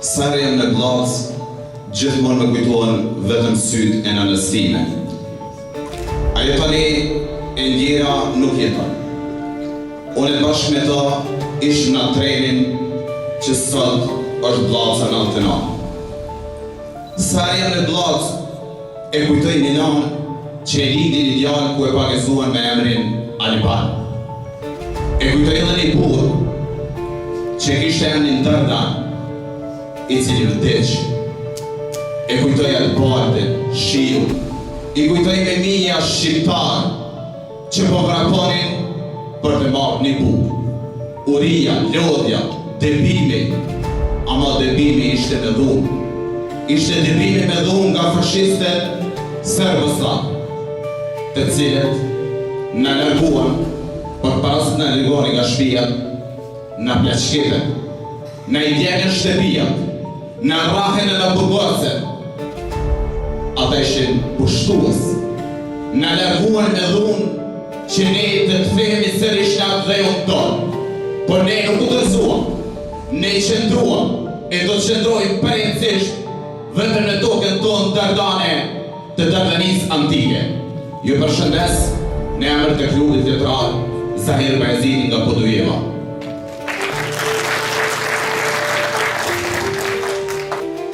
Sare jam në Bllaz, gjithmonë më kujtohen vetëm sytë e nënës time. Ajo tani e ndjera nuk jeton. Unë bashkë me ta ishëm në trenin që sot është Bllaza 99. Sare jam në Bllaz, e kujtoj një nanë që e lindi një djalë ku e pagezuan me emrin Aliban. E kujtoj edhe një burr që kishte emrin Dardan, i cili vdeq. E kujtoj Albartin, Shiun, i kujtoj me minja shqiptar që po vraponin për të marrë një bukë. Uria, lodhja, debimi, ama debimi ishte me dhunë. Ishte debimi me dhunë nga fashistët serbosllav, të cilët në larguan, për pas në largoni nga shtëpia, në pleçkitën, në i djenën shtëpijat, në rrahen e në burgocet. Ata ishin pushtues, në larguan me dhunë që ne të kthehemi sërish në atë dhejun tonë. Por ne nuk u tërzuam, ne i qëndruam, e do të qëndrojmë përjetësisht vetëm në tokën tonë dardane të Dardanisë antike. Ju përshëndes në emër të klubit teatral Zahir Bayezidi nga Podujeva.